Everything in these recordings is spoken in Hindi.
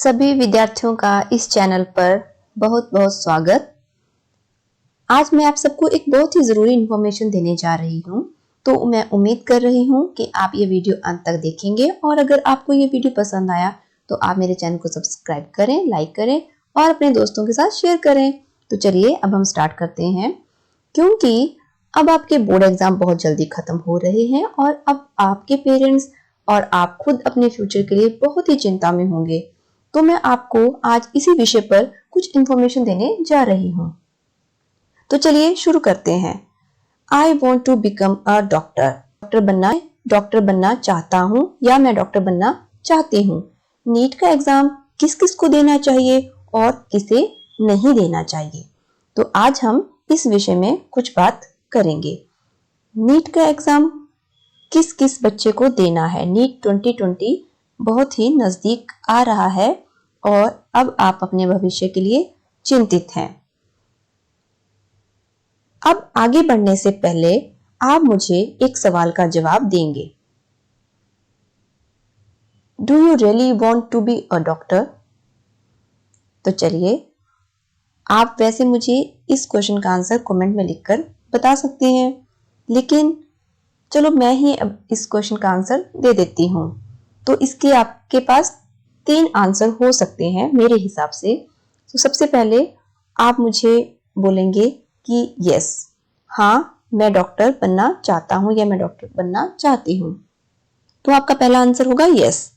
सभी विद्यार्थियों का इस चैनल पर बहुत बहुत स्वागत। आज मैं आप सबको एक बहुत ही ज़रूरी इन्फॉर्मेशन देने जा रही हूँ। तो मैं उम्मीद कर रही हूँ कि आप ये वीडियो अंत तक देखेंगे और अगर आपको ये वीडियो पसंद आया तो आप मेरे चैनल को सब्सक्राइब करें, लाइक करें और अपने दोस्तों के साथ शेयर करें। तो चलिए अब हम स्टार्ट करते हैं, क्योंकि अब आपके बोर्ड एग्जाम बहुत जल्दी खत्म हो रहे हैं और अब आपके पेरेंट्स और आप खुद अपने फ्यूचर के लिए बहुत ही चिंता में होंगे। तो मैं आपको आज इसी विषय पर कुछ इंफॉर्मेशन देने जा रही हूँ। तो चलिए शुरू करते हैं। I want to become a doctor बनना चाहता हूँ या मैं डॉक्टर बनना चाहती हूँ। नीट का एग्जाम किस किस को देना चाहिए और किसे नहीं देना चाहिए, तो आज हम इस विषय में कुछ बात करेंगे। नीट का एग्जाम किस किस बच्चे को देना है। नीट 2020 बहुत ही नजदीक आ रहा है और अब आप अपने भविष्य के लिए चिंतित हैं। अब आगे बढ़ने से पहले आप मुझे एक सवाल का जवाब देंगे। Do you really want to be a doctor? तो चलिए, आप वैसे मुझे इस क्वेश्चन का आंसर कमेंट में लिखकर बता सकते हैं, लेकिन चलो मैं ही अब इस क्वेश्चन का आंसर दे देती हूँ। तो इसके आपके पास 3 आंसर हो सकते हैं मेरे हिसाब से। तो सबसे पहले आप मुझे बोलेंगे कि यस, हाँ मैं डॉक्टर बनना चाहता हूँ या मैं डॉक्टर बनना चाहती हूँ। तो आपका पहला आंसर होगा यस।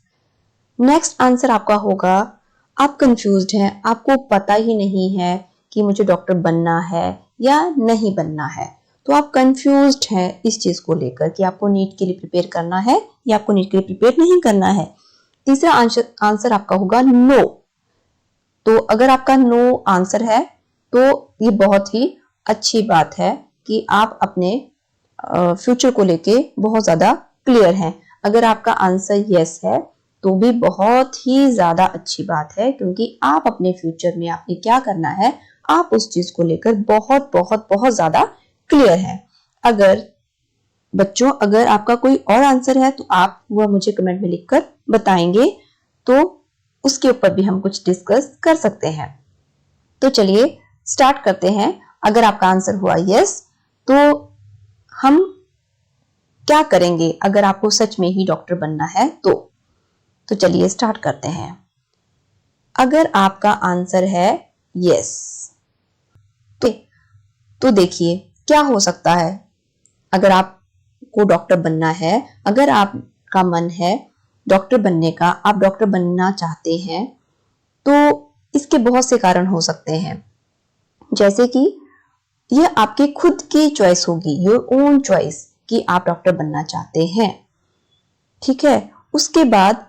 नेक्स्ट आंसर आपका होगा आप कंफ्यूज्ड हैं, आपको पता ही नहीं है कि मुझे डॉक्टर बनना है या नहीं बनना है। तो आप कंफ्यूज्ड हैं इस चीज को लेकर कि आपको नीट के लिए प्रिपेयर करना है या आपको नीट के लिए प्रिपेयर नहीं करना है। तीसरा आंसर आपका होगा नो। तो अगर आपका नो आंसर है तो ये बहुत ही अच्छी बात है कि आप अपने फ्यूचर को लेके बहुत ज्यादा क्लियर हैं। अगर आपका आंसर यस है तो भी बहुत ही ज्यादा अच्छी बात है, क्योंकि आप अपने फ्यूचर में आपने क्या करना है, आप उस चीज को लेकर बहुत बहुत बहुत ज्यादा क्लियर है। अगर आपका कोई और आंसर है तो आप वह मुझे कमेंट में लिखकर बताएंगे, तो उसके ऊपर भी हम कुछ डिस्कस कर सकते हैं। तो चलिए स्टार्ट करते हैं। अगर आपका आंसर हुआ यस तो हम क्या करेंगे अगर आपको सच में ही डॉक्टर बनना है तो चलिए स्टार्ट करते हैं। अगर आपका आंसर है यस तो देखिए क्या हो सकता है। अगर आपको डॉक्टर बनना है, अगर आपका मन है डॉक्टर बनने का, आप डॉक्टर बनना चाहते हैं, तो इसके बहुत से कारण हो सकते हैं। जैसे कि यह आपके खुद की चॉइस होगी, योर ओन चॉइस, कि आप डॉक्टर बनना चाहते हैं। ठीक है, उसके बाद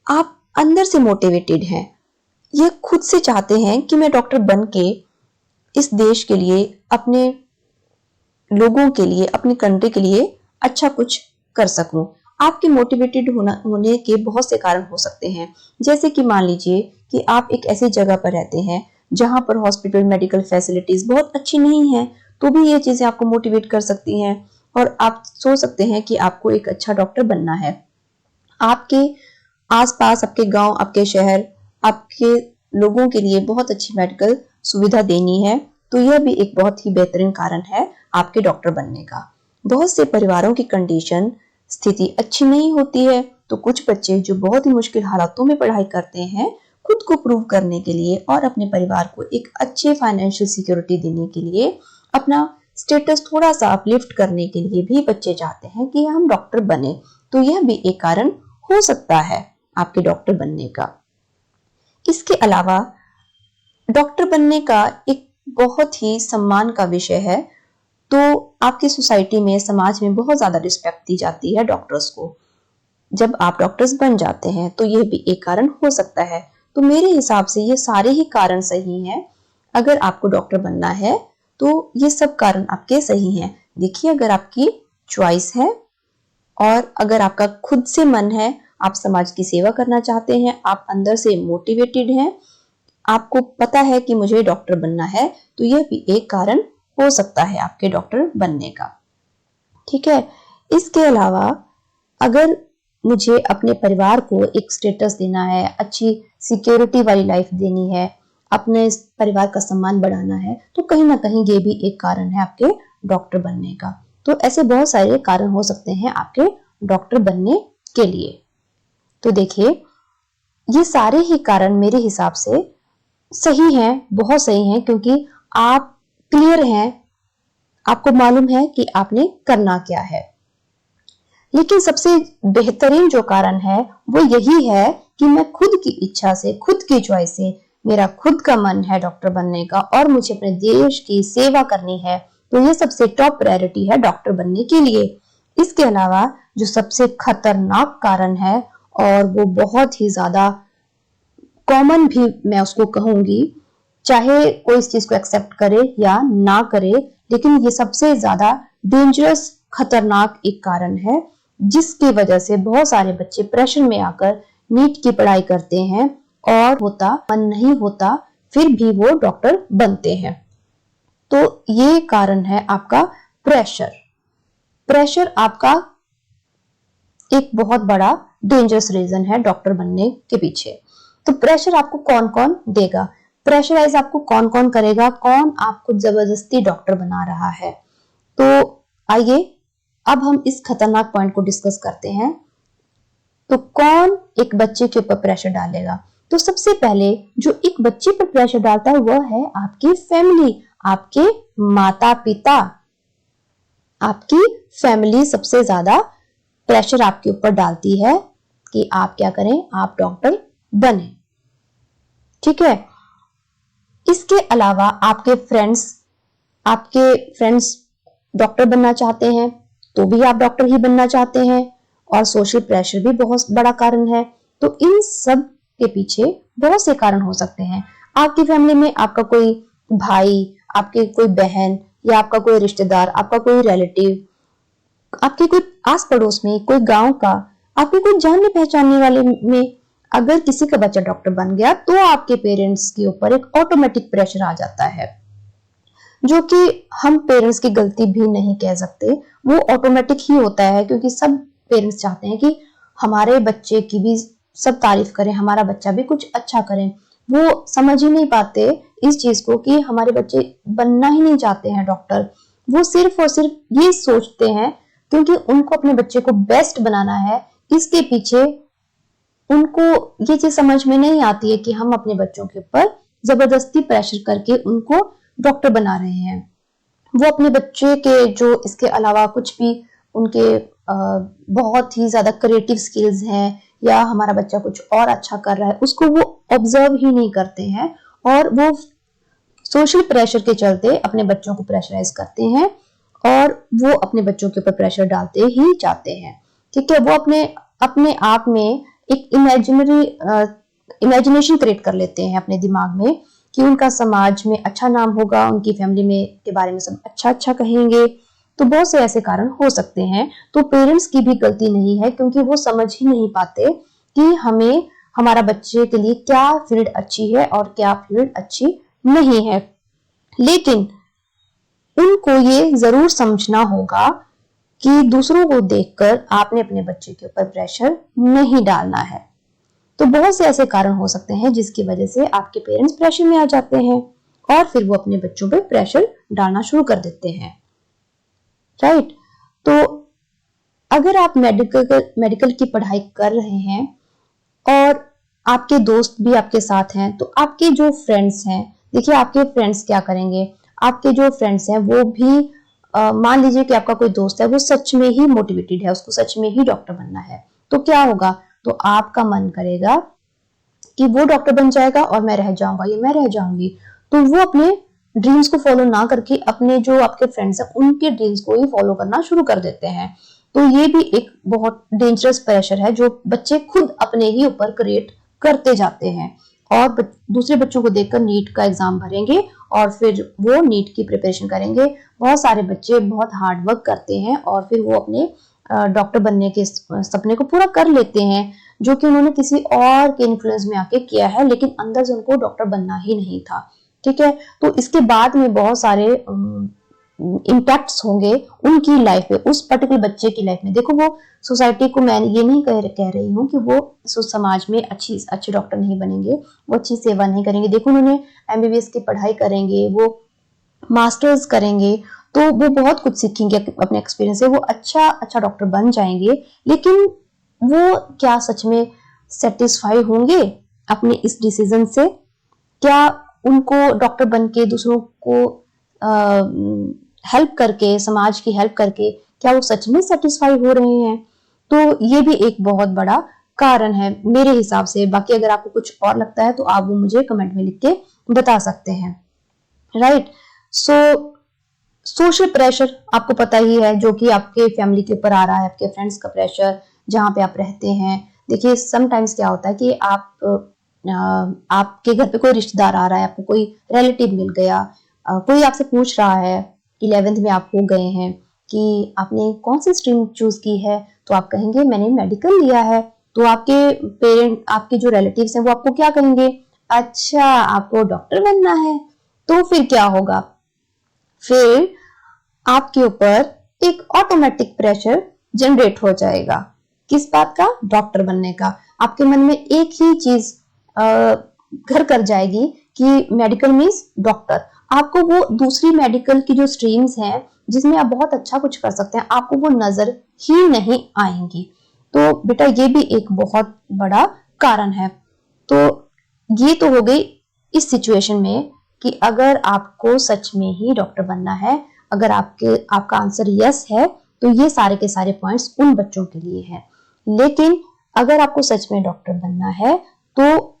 आप अंदर से मोटिवेटेड हैं, ये खुद से चाहते हैं कि मैं डॉक्टर बन के इस देश के लिए, अपने लोगों के लिए, अपनी कंट्री के लिए अच्छा कुछ कर सकूं। आपके मोटिवेटेड होने के बहुत से कारण हो सकते हैं। जैसे कि मान लीजिए कि आप एक ऐसी जगह पर रहते हैं जहां पर हॉस्पिटल, मेडिकल फैसिलिटीज बहुत अच्छी नहीं है, तो भी ये चीजें आपको मोटिवेट कर सकती हैं और आप सोच सकते हैं कि आपको एक अच्छा डॉक्टर बनना है। आपके आसपास, आपके गांव, आपके शहर, आपके लोगों के लिए बहुत अच्छी मेडिकल सुविधा देनी है, तो यह भी एक बहुत ही बेहतरीन कारण है आपके डॉक्टर बनने का। बहुत से परिवारों की कंडीशन, स्थिति अच्छी नहीं होती है, तो कुछ बच्चे जो बहुत ही मुश्किल हालातों में पढ़ाई करते हैं, खुद को प्रूव करने के लिए और अपने परिवार को एक अच्छे फाइनेंशियल सिक्योरिटी देने के लिए, अपना स्टेटस थोड़ा सा अपलिफ्ट करने के लिए भी बच्चे चाहते हैं कि हम डॉक्टर बने। तो यह भी एक कारण हो सकता है आपके डॉक्टर बनने का। इसके अलावा डॉक्टर बनने का एक बहुत ही सम्मान का विषय है, तो आपकी सोसाइटी में, समाज में बहुत ज्यादा रिस्पेक्ट दी जाती है डॉक्टर्स को। जब आप डॉक्टर्स बन जाते हैं तो यह भी एक कारण हो सकता है। तो मेरे हिसाब से ये सारे ही कारण सही हैं। अगर आपको डॉक्टर बनना है तो ये सब कारण आपके सही हैं। देखिए, अगर आपकी चॉइस है और अगर आपका खुद से मन है, आप समाज की सेवा करना चाहते हैं, आप अंदर से मोटिवेटेड हैं, आपको पता है कि मुझे डॉक्टर बनना है, तो यह भी एक कारण हो सकता है आपके डॉक्टर बनने का। ठीक है, इसके अलावा अगर मुझे अपने परिवार को एक स्टेटस देना है, अच्छी सिक्योरिटी वाली लाइफ देनी है, अपने परिवार का सम्मान बढ़ाना है, तो कहीं ना कहीं ये भी एक कारण है आपके डॉक्टर बनने का। तो ऐसे बहुत सारे कारण हो सकते हैं आपके डॉक्टर बनने के लिए। तो देखिए, ये सारे ही कारण मेरे हिसाब से सही हैं, बहुत सही हैं, क्योंकि आप क्लियर हैं, आपको मालूम है कि आपने करना क्या है। लेकिन सबसे बेहतरीन जो कारण है वो यही है कि मैं खुद की इच्छा से, खुद की चॉइस से, मेरा खुद का मन है डॉक्टर बनने का और मुझे अपने देश की सेवा करनी है, तो ये सबसे टॉप प्रायोरिटी है डॉक्टर बनने के लिए। इसके अलावा जो सबसे खतरनाक कारण है, और वो बहुत ही ज्यादा कॉमन भी मैं उसको कहूंगी, चाहे कोई इस चीज को एक्सेप्ट करे या ना करे, लेकिन ये सबसे ज्यादा डेंजरस, खतरनाक एक कारण है, जिसकी वजह से बहुत सारे बच्चे प्रेशर में आकर नीट की पढ़ाई करते हैं और होता मन नहीं होता, फिर भी वो डॉक्टर बनते हैं। तो ये कारण है आपका प्रेशर। प्रेशर आपका एक बहुत बड़ा डेंजरस रीजन है डॉक्टर बनने के पीछे। तो प्रेशर आपको कौन कौन देगा, प्रेशराइज आपको कौन कौन करेगा, कौन आपको जबरदस्ती डॉक्टर बना रहा है। तो आइए अब हम इस खतरनाक पॉइंट को डिस्कस करते हैं। तो कौन एक बच्चे के ऊपर प्रेशर डालेगा? तो सबसे पहले जो एक बच्चे पर प्रेशर डालता है वह है आपकी फैमिली, आपके माता पिता। आपकी फैमिली सबसे ज्यादा प्रेशर आपके ऊपर डालती है कि आप क्या करें, आप डॉक्टर बने। ठीक है। इसके अलावा आपके फ्रेंड्स डॉक्टर बनना चाहते हैं, तो भी आप डॉक्टर ही बनना चाहते हैं, और सोशल प्रेशर भी बहुत बड़ा कारण है। तो इन सब के पीछे बहुत से कारण हो सकते हैं। आपकी फैमिली में आपका कोई भाई, आपके कोई बहन, या आपका कोई रिश्तेदार, आपका कोई रिलेटिव, आपके कोई आस पड़ोस में, कोई गांव का, आपके कोई जानने पहचानने वाले में अगर किसी का बच्चा डॉक्टर बन गया, तो आपके पेरेंट्स के ऊपर एक ऑटोमेटिक प्रेशर आ जाता है, जो कि हम पेरेंट्स की गलती भी नहीं कह सकते, वो ऑटोमेटिक ही होता है, क्योंकि सब पेरेंट्स चाहते हैं कि हमारे बच्चे की भी सब तारीफ करें, हमारा बच्चा भी कुछ अच्छा करे। वो समझ ही नहीं पाते इस चीज को कि हमारे बच्चे बनना ही नहीं चाहते हैं डॉक्टर। वो सिर्फ और सिर्फ ये सोचते हैं, क्योंकि उनको अपने बच्चे को बेस्ट बनाना है, इसके पीछे उनको ये चीज समझ में नहीं आती है कि हम अपने बच्चों के ऊपर जबरदस्ती प्रेशर करके उनको डॉक्टर बना रहे हैं। वो अपने बच्चे के जो इसके अलावा कुछ भी उनके बहुत ही ज्यादा क्रिएटिव स्किल्स हैं, या हमारा बच्चा कुछ और अच्छा कर रहा है, उसको वो ऑब्जर्व ही नहीं करते हैं, और वो सोशल प्रेशर के चलते अपने बच्चों को प्रेशराइज करते हैं, और वो अपने बच्चों के ऊपर प्रेशर डालते ही जाते हैं। ठीक है। वो अपने आप में एक इमेजिनेशन क्रिएट कर लेते हैं अपने दिमाग में कि उनका समाज में अच्छा नाम होगा, उनकी फैमिली में के बारे में सब अच्छा अच्छा कहेंगे। तो बहुत से ऐसे कारण हो सकते हैं। तो पेरेंट्स की भी गलती नहीं है, क्योंकि वो समझ ही नहीं पाते कि हमें हमारा बच्चे के लिए क्या फील्ड अच्छी है और क्या फील्ड अच्छी नहीं है। लेकिन उनको ये जरूर समझना होगा कि दूसरों को देखकर आपने अपने बच्चे के ऊपर प्रेशर नहीं डालना है। तो बहुत से ऐसे कारण हो सकते हैं जिसकी वजह से आपके पेरेंट्स प्रेशर में आ जाते हैं, और फिर वो अपने बच्चों पे प्रेशर डालना शुरू कर देते हैं। राइट। तो अगर आप मेडिकल की पढ़ाई कर रहे हैं और आपके दोस्त भी आपके साथ हैं, तो आपके जो फ्रेंड्स हैं, देखिए आपके फ्रेंड्स क्या करेंगे, आपके जो फ्रेंड्स हैं वो भी मान लीजिए कि आपका कोई दोस्त है, वो सच में ही मोटिवेटेड है, उसको सच में ही डॉक्टर बनना है, तो क्या होगा, तो आपका मन करेगा कि वो डॉक्टर बन जाएगा और मैं रह जाऊंगा, ये मैं रह जाऊंगी। तो वो अपने ड्रीम्स को फॉलो ना करके अपने जो आपके फ्रेंड्स हैं उनके ड्रीम्स को ही फॉलो करना शुरू कर देते हैं। तो ये भी एक बहुत डेंजरस प्रेशर है जो बच्चे खुद अपने ही ऊपर क्रिएट करते जाते हैं, और दूसरे बच्चों को देखकर नीट का एग्जाम भरेंगे और फिर वो नीट की प्रिपरेशन करेंगे। बहुत सारे बच्चे बहुत हार्ड वर्क करते हैं और फिर वो अपने डॉक्टर बनने के सपने को पूरा कर लेते हैं, जो कि उन्होंने किसी और के इन्फ्लुएंस में आके किया है, लेकिन अंदर से उनको डॉक्टर बनना ही नहीं था। ठीक है। तो इसके बाद में बहुत सारे इम्पैक्ट्स होंगे उनकी लाइफ में, उस पर्टिकुलर बच्चे की लाइफ में। देखो वो सोसाइटी को, मैं ये नहीं कह रही हूँ कि वो समाज में अच्छे डॉक्टर नहीं बनेंगे, वो अच्छी सेवा नहीं करेंगे। देखो उन्होंने एमबीबीएस की पढ़ाई करेंगे, वो मास्टर्स करेंगे, तो वो बहुत कुछ सीखेंगे अपने एक्सपीरियंस से, वो अच्छा डॉक्टर बन जाएंगे। लेकिन वो क्या सच में सेटिस्फाई होंगे अपने इस डिसीजन से? क्या उनको डॉक्टर बन के दूसरों को हेल्प करके, समाज की हेल्प करके, क्या वो सच में सेटिस्फाई हो रहे हैं? तो ये भी एक बहुत बड़ा कारण है मेरे हिसाब से। बाकी अगर आपको कुछ और लगता है तो आप वो मुझे कमेंट में लिख के बता सकते हैं, राइट। सो सोशल प्रेशर आपको पता ही है, जो कि आपके फैमिली के ऊपर आ रहा है, आपके फ्रेंड्स का प्रेशर, जहां पे आप रहते हैं। देखिए समटाइम्स क्या होता है कि आपके घर पे कोई रिश्तेदार आ रहा है, आपको कोई रिलेटिव मिल गया, कोई आपसे पूछ रहा है, 11th में आप हो गए हैं, कि आपने कौन सी स्ट्रीम चूज की है, तो आप कहेंगे मैंने मेडिकल लिया है। तो आपके पेरेंट, आपके जो रिलेटिव्स हैं, वो आपको क्या कहेंगे? अच्छा आपको डॉक्टर बनना है। तो फिर क्या होगा? फिर आपके ऊपर एक ऑटोमेटिक प्रेशर जनरेट हो जाएगा। किस बात का? डॉक्टर बनने का। आपके मन में एक ही चीज घर कर जाएगी कि मेडिकल मीन्स डॉक्टर। आपको वो दूसरी मेडिकल की जो स्ट्रीम्स हैं जिसमें आप बहुत अच्छा कुछ कर सकते हैं, आपको वो नजर ही नहीं आएंगी। तो बेटा ये भी एक बहुत बड़ा कारण है। तो ये तो हो गई इस सिचुएशन में कि अगर आपको सच में ही डॉक्टर बनना है, अगर आपका आंसर यस है, तो ये सारे के सारे पॉइंट्स उन बच्चों के लिए हैं। लेकिन अगर आपको सच में डॉक्टर बनना है, तो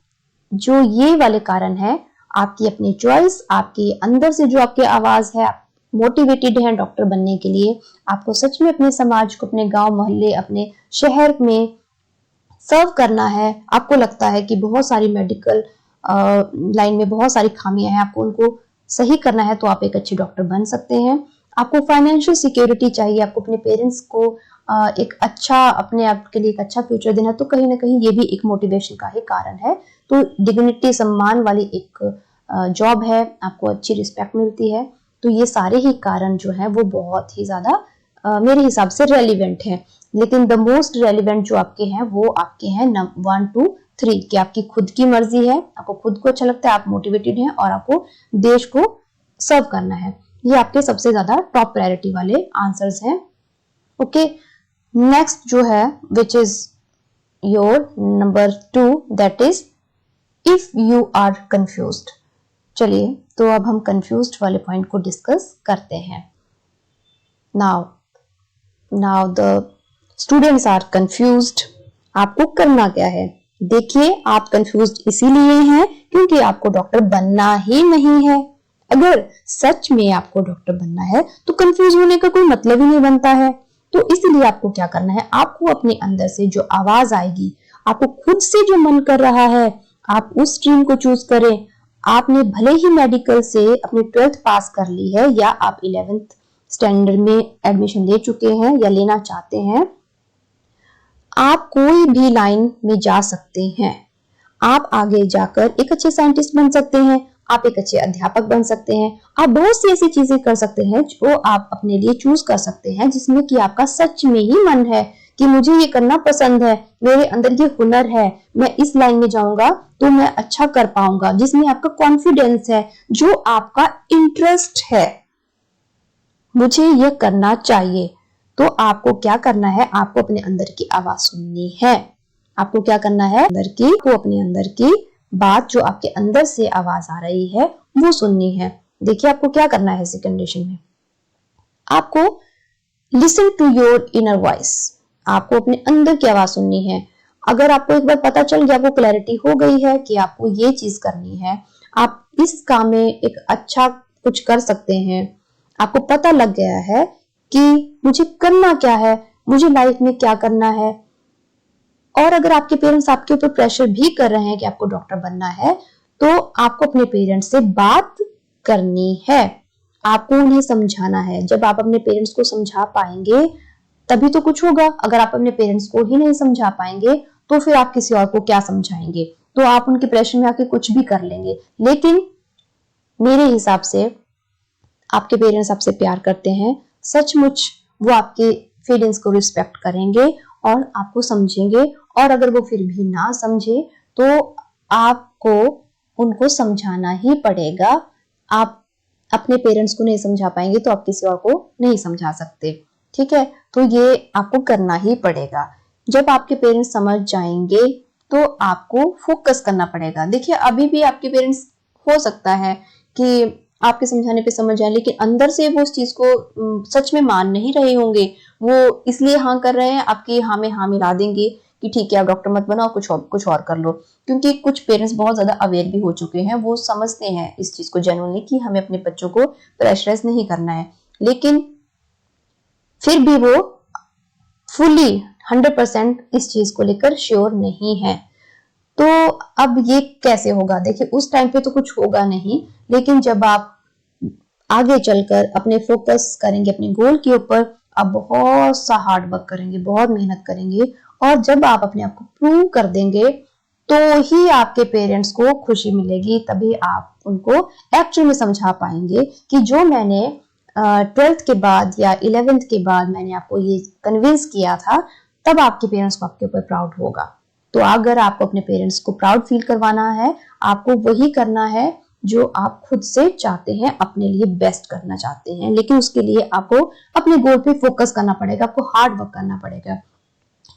जो ये वाले कारण है, आपकी अपनी चॉइस, आपके अंदर से जो आपकी आवाज है, आप मोटिवेटेड हैं डॉक्टर बनने के लिए, आपको सच में अपने समाज को, अपने गांव मोहल्ले, अपने शहर में सर्व करना है, आपको लगता है कि बहुत सारी मेडिकल लाइन में बहुत सारी खामियां हैं, आपको उनको सही करना है, तो आप एक अच्छे डॉक्टर बन सकते हैं। आपको फाइनेंशियल सिक्योरिटी चाहिए, आपको अपने पेरेंट्स को एक अच्छा, अपने आप के लिए एक अच्छा फ्यूचर देना, तो कहीं ना कहीं ये भी एक मोटिवेशन का ही कारण है। तो डिग्निटी, सम्मान वाली एक जॉब है, आपको अच्छी रिस्पेक्ट मिलती है। तो ये सारे ही कारण जो है वो बहुत ही ज्यादा मेरे हिसाब से रेलिवेंट है। लेकिन द मोस्ट रेलिवेंट जो आपके हैं वो आपके हैं 1 2 3, कि आपकी खुद की मर्जी है, आपको खुद को अच्छा लगता है, आप मोटिवेटेड हैं और आपको देश को सर्व करना है। ये आपके सबसे ज्यादा टॉप प्रायोरिटी वाले आंसर्स हैं। ओके, नेक्स्ट जो है which is your number 2, that is if you are confused. चलिए तो अब हम कंफ्यूज्ड वाले पॉइंट को डिस्कस करते हैं। Now the students are confused. आपको करना क्या है? देखिए आप कंफ्यूज्ड इसीलिए हैं क्योंकि आपको डॉक्टर बनना ही नहीं है। अगर सच में आपको डॉक्टर बनना है तो कंफ्यूज होने का कोई मतलब ही नहीं बनता है। तो इसलिए आपको क्या करना है? आपको अपने अंदर से जो आवाज आएगी, आपको खुद से जो मन कर रहा है, आप उस स्ट्रीम को चूज करें। आपने भले ही मेडिकल से अपनी 12th पास कर ली है, या आप 11th स्टैंडर्ड में एडमिशन ले चुके हैं या लेना चाहते हैं, आप कोई भी लाइन में जा सकते हैं। आप आगे जाकर एक अच्छे साइंटिस्ट बन सकते हैं, आप एक अच्छे अध्यापक बन सकते हैं, आप बहुत सी ऐसी चीजें कर सकते हैं जो आप अपने लिए चूज कर सकते हैं, जिसमें कि आपका सच में ही मन है कि मुझे ये करना पसंद है, मेरे अंदर ये हुनर है, मैं इस लाइन में जाऊंगा तो मैं अच्छा कर पाऊंगा, जिसमें आपका कॉन्फिडेंस है, जो आपका इंटरेस्ट है, मुझे यह करना चाहिए। तो आपको क्या करना है? आपको अपने अंदर की आवाज सुननी है। आपको क्या करना है? अपने अंदर की बात, जो आपके अंदर से आवाज आ रही है, वो सुननी है। देखिए आपको क्या करना है इस कंडीशन में, आपको listen to your inner voice. आपको अपने अंदर की आवाज सुननी है। अगर आपको एक बार पता चल गया, आपको क्लैरिटी हो गई है कि आपको ये चीज करनी है, आप इस काम में एक अच्छा कुछ कर सकते हैं, आपको पता लग गया है कि मुझे करना क्या है, मुझे लाइफ में क्या करना है, और अगर आपके पेरेंट्स आपके ऊपर प्रेशर भी कर रहे हैं कि आपको डॉक्टर बनना है, तो आपको अपने पेरेंट्स से बात करनी है, आपको उन्हें समझाना है। जब आप अपने पेरेंट्स को समझा पाएंगे तभी तो कुछ होगा। अगर आप अपने पेरेंट्स को ही नहीं समझा पाएंगे तो फिर आप किसी और को क्या समझाएंगे? तो आप उनके प्रेशर में आके कुछ भी कर लेंगे। लेकिन मेरे हिसाब से आपके पेरेंट्स आपसे प्यार करते हैं, सचमुच वो आपके फीलिंग्स को रिस्पेक्ट करेंगे और आपको समझेंगे। और अगर वो फिर भी ना समझे तो आपको उनको समझाना ही पड़ेगा। आप अपने पेरेंट्स को नहीं समझा पाएंगे तो आप किसी और को नहीं समझा सकते, ठीक है। तो ये आपको करना ही पड़ेगा। जब आपके पेरेंट्स समझ जाएंगे तो आपको फोकस करना पड़ेगा। देखिए, अभी भी आपके पेरेंट्स हो सकता है कि आपके समझाने पे समझ जाए, लेकिन अंदर से वो उस चीज को सच में मान नहीं रहे होंगे। वो इसलिए हाँ कर रहे हैं, आपकी हाँ में हाँ मिला देंगे कि ठीक है आप डॉक्टर मत बनाओ, कुछ और कर लो। क्योंकि कुछ पेरेंट्स बहुत ज्यादा अवेयर भी हो चुके हैं, वो समझते हैं इस चीज को जेन्युइनली कि हमें अपने बच्चों को प्रेशराइज नहीं करना है, लेकिन फिर भी वो फुली 100% इस चीज को लेकर श्योर नहीं है। तो अब ये कैसे होगा? देखिए, उस टाइम पे तो कुछ होगा नहीं, लेकिन जब आप आगे चलकर अपने फोकस करेंगे अपने गोल के ऊपर, आप बहुत सा हार्ड वर्क करेंगे, बहुत मेहनत करेंगे, और जब आप अपने आप को प्रूव कर देंगे तो ही आपके पेरेंट्स को खुशी मिलेगी। तभी आप उनको एक्चुअल में समझा पाएंगे कि जो मैंने 12th के बाद या 11th के बाद मैंने आपको ये कन्विंस किया था, तब आपके पेरेंट्स को आपके ऊपर प्राउड होगा। तो अगर आपको अपने पेरेंट्स को प्राउड फील करवाना है, आपको वही करना है जो आप खुद से चाहते हैं, अपने लिए बेस्ट करना चाहते हैं। लेकिन उसके लिए आपको अपने गोल पे फोकस करना पड़ेगा, आपको हार्ड वर्क करना पड़ेगा।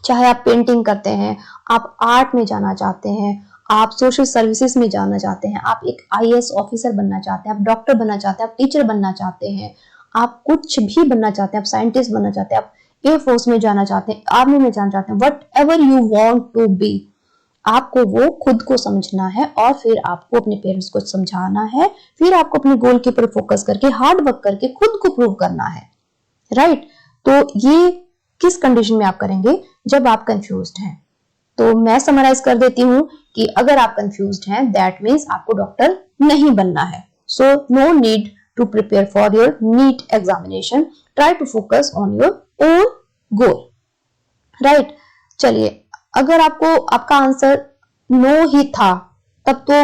चाहे आप पेंटिंग करते हैं, आप आर्ट में जाना चाहते हैं, आप सोशल सर्विसेज में जाना चाहते हैं, आप एक IAS ऑफिसर बनना चाहते हैं, आप डॉक्टर बनना चाहते हैं, आप टीचर बनना चाहते हैं, आप कुछ भी बनना चाहते हैं, आप साइंटिस्ट बनना चाहते हैं, आप एयरफोर्स में जाना चाहते हैं, आर्मी में जाना चाहते हैं, whatever you want to be, आपको वो खुद को समझना है और फिर आपको अपने पेरेंट्स को समझाना है। फिर आपको अपने गोल के ऊपर फोकस करके हार्ड वर्क करके खुद को प्रूव करना है, राइट। तो ये किस कंडीशन में आप करेंगे? जब आप कंफ्यूज्ड हैं। तो मैं समराइज कर देती हूँ कि अगर आप कंफ्यूज्ड हैं, दैट मीन्स आपको डॉक्टर नहीं बनना है। So no need to prepare for your NEET examination, try to focus on your own goal, right. चलिए, अगर आपको आपका आंसर नो ही था, तब तो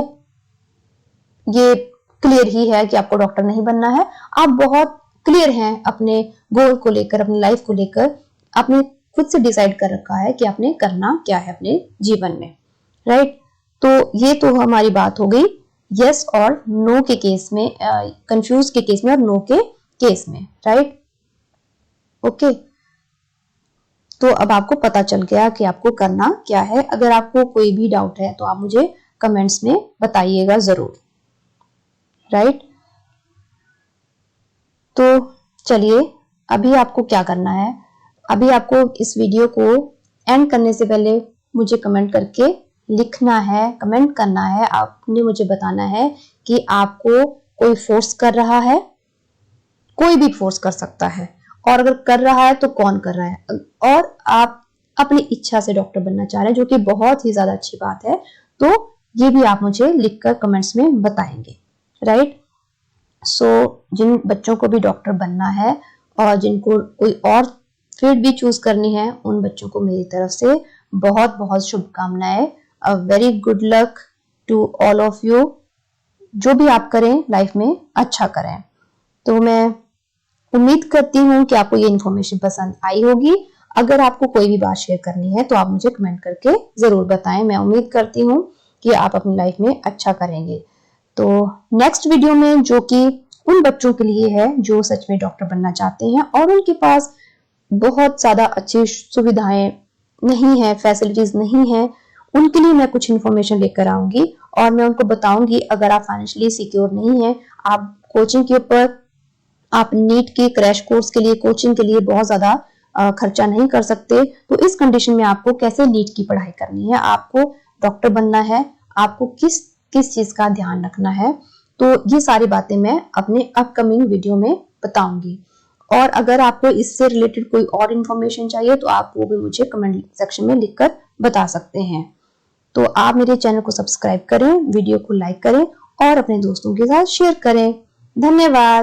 ये क्लियर ही है कि आपको डॉक्टर नहीं बनना है। आप बहुत क्लियर हैं अपने गोल को लेकर, अपनी लाइफ को लेकर, आपने खुद से डिसाइड कर रखा है कि आपने करना क्या है अपने जीवन में, राइट। तो ये तो हमारी बात हो गई यस और नो के केस में, कंफ्यूज के केस में और नो के केस में, राइट। ओके, तो अब आपको पता चल गया कि आपको करना क्या है। अगर आपको कोई भी डाउट है तो आप मुझे कमेंट्स में बताइएगा जरूर, राइट। तो चलिए, अभी आपको क्या करना है? अभी आपको इस वीडियो को एंड करने से पहले मुझे कमेंट करके लिखना है, कमेंट करना है। आपने मुझे बताना है कि आपको कोई फोर्स कर रहा है, कोई भी फोर्स कर सकता है, और अगर कर रहा है तो कौन कर रहा है, और आप अपनी इच्छा से डॉक्टर बनना चाह रहे हैं, जो कि बहुत ही ज्यादा अच्छी बात है। तो ये भी आप मुझे लिखकर कमेंट्स में बताएंगे, राइट। सो जिन बच्चों को भी डॉक्टर बनना है और जिनको कोई और फील्ड भी चूज करनी है, उन बच्चों को मेरी तरफ से बहुत बहुत शुभकामनाएं। A very good luck to all of you. जो भी आप करें लाइफ में अच्छा करें। तो मैं उम्मीद करती हूँ कि आपको ये इन्फॉर्मेशन पसंद आई होगी। अगर आपको कोई भी बात शेयर करनी है तो आप मुझे कमेंट करके जरूर बताएं। मैं उम्मीद करती हूँ कि आप अपनी लाइफ में अच्छा करेंगे। तो नेक्स्ट वीडियो में, जो कि उन बच्चों के लिए है जो सच में डॉक्टर बनना चाहते हैं और उनके पास बहुत ज्यादा अच्छी सुविधाएं नहीं है, फैसिलिटीज नहीं है, उनके लिए मैं कुछ इन्फॉर्मेशन लेकर आऊंगी और मैं उनको बताऊंगी अगर आप फाइनेंशियली सिक्योर नहीं है, आप कोचिंग के ऊपर, आप नीट के क्रैश कोर्स के लिए, कोचिंग के लिए बहुत ज्यादा खर्चा नहीं कर सकते, तो इस कंडीशन में आपको कैसे नीट की पढ़ाई करनी है, आपको डॉक्टर बनना है, आपको किस किस चीज का ध्यान रखना है, तो ये सारी बातें मैं अपने अपकमिंग वीडियो में बताऊंगी। और अगर आपको इससे रिलेटेड कोई और इन्फॉर्मेशन चाहिए तो आप वो भी मुझे कमेंट सेक्शन में लिखकर बता सकते हैं। तो आप मेरे चैनल को सब्सक्राइब करें, वीडियो को लाइक करें और अपने दोस्तों के साथ शेयर करें। धन्यवाद।